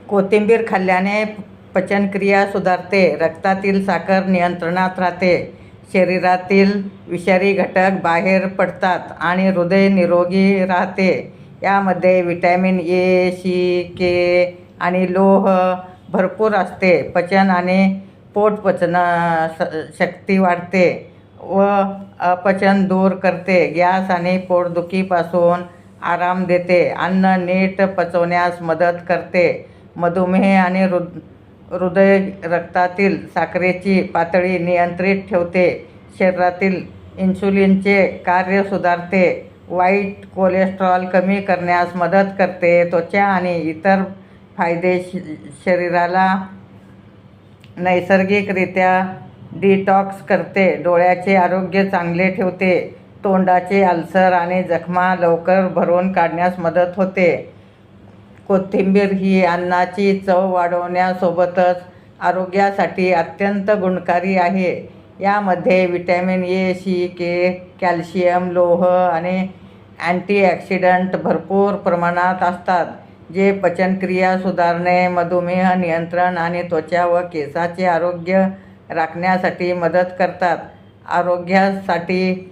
कोथिंबीर खाल्ल्याने पचनक्रिया सुधारते, रक्तातील साखर नियंत्रणात राहते, शरीरातील विषारी घटक बाहेर पडतात आणि हृदय निरोगी राहते. यामध्ये व्हिटॅमिन ए, सी, के आणि लोह भरपूर असते. पचन आणि पोट शक्ती वाढते व अपचन दूर करते. गॅस आणि पोटदुखीपासून आराम देते. अन्न नीट पचवण्यास मदत करते. मधुमेह आणि हृदय रक्तातील साखरेची पातळी नियंत्रित ठेवते. शरीरातील इन्शुलिनचे कार्य सुधारते. वाईट कोलेस्ट्रॉल कमी करण्यास मदत करते. त्वचा आणि इतर फायदे शरीराला नैसर्गिकरित्या डिटॉक्स करते. डोळ्याचे आरोग्य चांगले ठेवते. तोंडाचे अल्सर आणि जखमा लवकर भरून काढण्यास मदत होते. कोथिंबीर ही अन्नाची चव वाढवण्यासोबतच आरोग्यासाठी अत्यंत गुणकारी आहे. यामध्ये vitamin A, C, K, calcium, लोह आणि अँटीऑक्सिडंट भरपूर प्रमाणात असतात, जे पचनक्रिया सुधारणे, मधुमेह नियंत्रण आणि त्वचा व केसांचे आरोग्य राखण्यासाठी मदत करतात. आरोग्यासाठी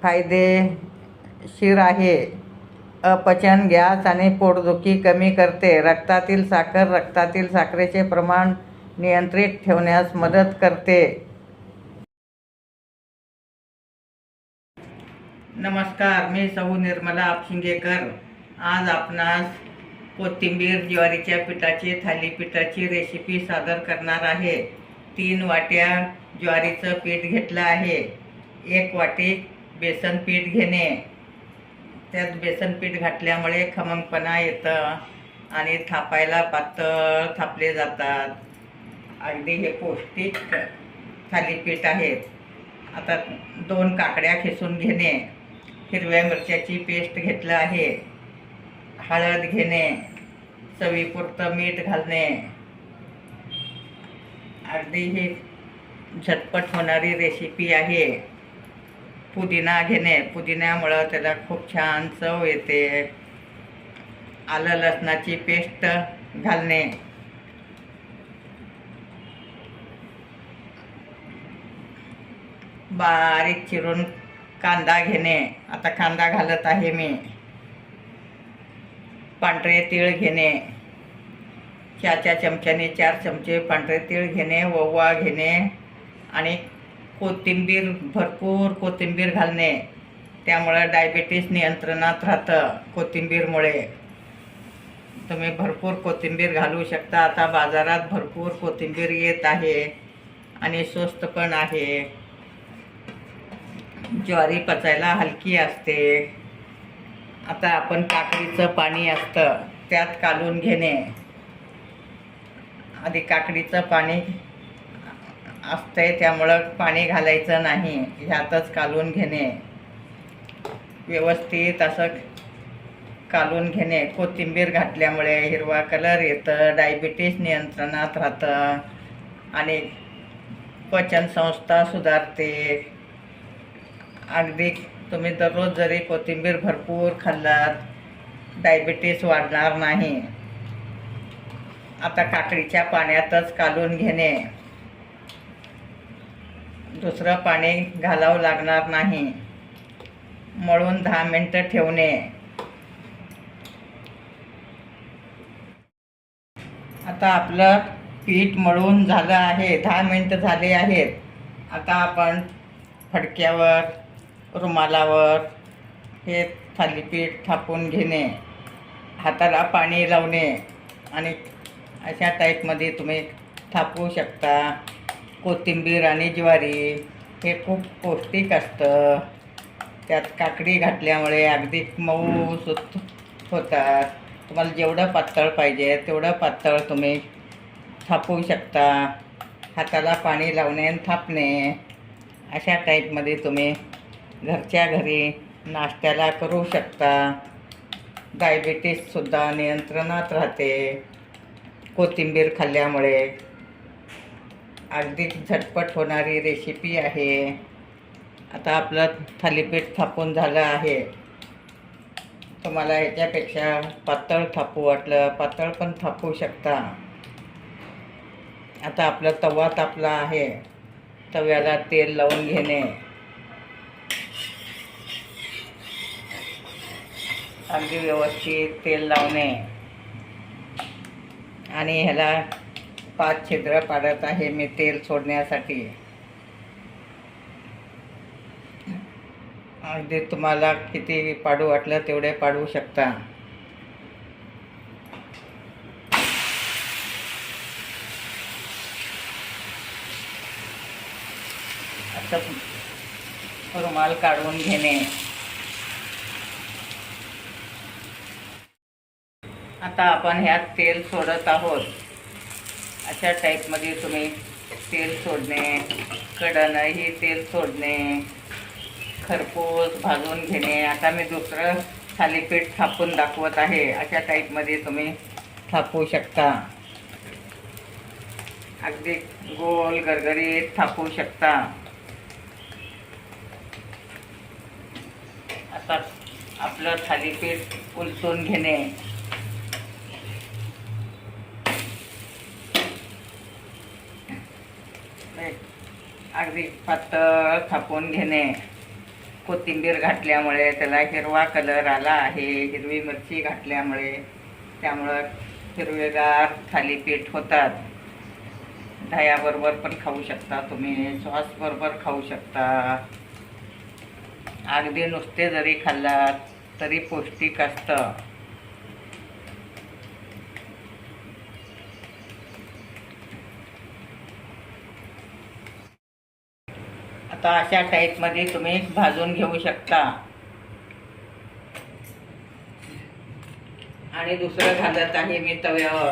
फायदेशीर आहे. अपचन, गॅस आणि पोटदुखी कमी करते. रक्तातील साखरेचे प्रमाण नियंत्रित ठेवण्यास मदत करते. नमस्कार, मी सौ निर्मला आपशिंगेकर. आज आपणास कोथिंबीर ज्वारीच्या पिठाची थालीपीठाची रेसिपी सादर करणार आहे. 3 वाट्या ज्वारीचं पीठ घेतलं आहे. 1 वाटी बेसन पीठ घेणे. त्यात बेसन पीठ घातल्यामुळे खमंगपणा येतं आणि थापायला पातळ थापले जातात. अगदी हे पौष्टिक थालीपीठ आहेत. आता 2 काकड्या खिसून घेणे. हिरव्या मिरच्याची पेस्ट घेतलं आहे. हळद घेणे. चवीपुरतं मीठ घालणे. अगदी ही झटपट होणारी रेसिपी आहे. पुदिना घेणे. पुदिन्यामुळं त्याला खूप छान चव येते. आलं लसणाची पेस्ट घालणे. बारीक चिरून कांदा घेणे. आता कांदा घालत आहे मी. पांढरे तीळ घेणे. चहाच्या चमच्याने 4 चमचे पांढरे तीळ घेणे. ओवा घेणे आणि भरपूर कोथिंबीर घालणे. त्यामुळं डायबिटीस नियंत्रणात राहतं. कोथिंबीरमुळे तुम्ही भरपूर कोथिंबीर घालू शकता. आता बाजारात भरपूर कोथिंबीर येत आहे आणि स्वस्त पण आहे. ज्वारी पचायला हलकी असते. आता आपण काकडीचं पाणी असतं त्यात कालवून घेणे. आधी काकडीचं पाणी असतंय त्यामुळं पाणी घालायचं नाही. ह्यातच कालवून घेणे. व्यवस्थित असं कालवून घेणे. कोथिंबीर घातल्यामुळे हिरवा कलर येतं. डायबिटीस नियंत्रणात राहतं आणि पचनसंस्था सुधारते. अगदी तुम्ही दररोज जरी कोथिंबीर भरपूर खाल्लात डायबिटीस वाढणार नाही. आता काकडीच्या पाण्यातच कालवून घेणे. दुसरं पाणी घालावं लागणार नाही. मळून 10 मिनिटं ठेवणे. आता आपलं पीठ मळून झालं आहे. 10 मिनिटं झाले आहेत. आता आपण फडक्यावर, रुमालावर हे थालीपीठ थापून घेणे. हाताला पाणी लावणे आणि अशा टाईपमध्ये तुम्ही थापू शकता. कोथिंबीर आणि ज्वारी हे खूप पौष्टिक असतं. त्यात काकडी घातल्यामुळे अगदी मऊसूत होतात. तुम्हाला जेवढं पातळ पाहिजे तेवढं पातळ तुम्ही थापू शकता. हाताला पाणी लावणे आणि थापणे अशा टाईपमध्ये तुम्ही घरच्या घरी नाश्त्याला करू शकता. डायबिटीससुद्धा नियंत्रणात राहते कोथिंबीर खाल्ल्यामुळे. अगदी झटपट होणारी रेसिपी आहे. आता आपलं थालीपीठ थापून झालं आहे. तुम्हाला ह्याच्यापेक्षा पातळ थापू वाटलं पातळ पण थापू शकता. आता आपला तवा तापला आहे. तव्याला तेल लावून घेणे. अगदी व्यवस्थित तेल लावणे आणि ह्याला 5 छिद्र पाडत आहे मी तेल सोडण्यासाठी. अगदी तुम्हाला किती पाडू वाटलं तेवढे पाडू शकता. असं रुमाल काढून घेणे. आता आपण ह्यात तेल सोडत आहोत. अशा टाईपमध्ये तुम्ही तेल सोडणे, कडनंही तेल सोडणे, खरपूस भाजून घेणे. आता मी दुसरं थालीपीठ थापून दाखवत आहे. अशा टाईपमध्ये तुम्ही थापू शकता. अगदी गोल गरगरीत थापू शकता. आता आपलं थालीपीठ उलटून घेणे. अगदी पातळ थापून घेणे. कोथिंबीर घातल्यामुळे त्याला हिरवा कलर आला आहे. हिरवी मिरची घातल्यामुळे त्यामुळं हिरवेगार थालीपीठ होतात. दह्याबरोबर पण खाऊ शकता तुम्ही, सॉसबरोबर खाऊ शकता. अगदी नुसते जरी खाल्लात तरी पौष्टिक असतं. आता अशा टाईपमध्ये तुम्ही भाजून घेऊ शकता. आणि दुसरं घालत आहे मी तव्यावर.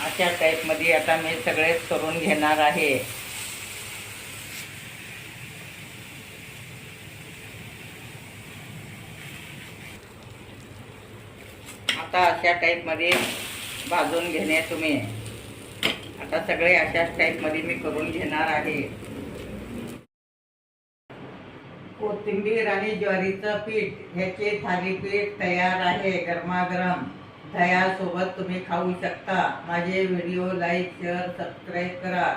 अशा टाईपमध्ये आता मी सगळेच करून घेणार आहे. आता अशा टाईपमध्ये भाजून घेणे तुम्ही. आता सगळे अशाच टाईपमध्ये मी करून घेणार आहे. कोथिंबीर आणि ज्वारीचं पीठ ह्याचे थालीपीठ तयार आहे. गरमागरम दह्यासोबत तुम्ही खाऊ शकता. माझे व्हिडिओ लाईक, शेअर, सबस्क्राईब करा.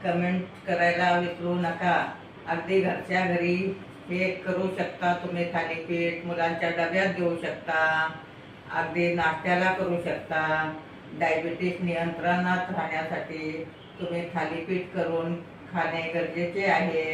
कमेंट करायला विसरू नका. अगदी घरच्या घरी हे करू शकता तुम्ही थालीपीठ. मुलांच्या डब्यात देऊ शकता. अगदी नाश्त्याला करू शकता. डायबिटीस नियंत्रणात राहण्यासाठी तुम्ही थालीपीठ करून खाणे गरजेचे आहे.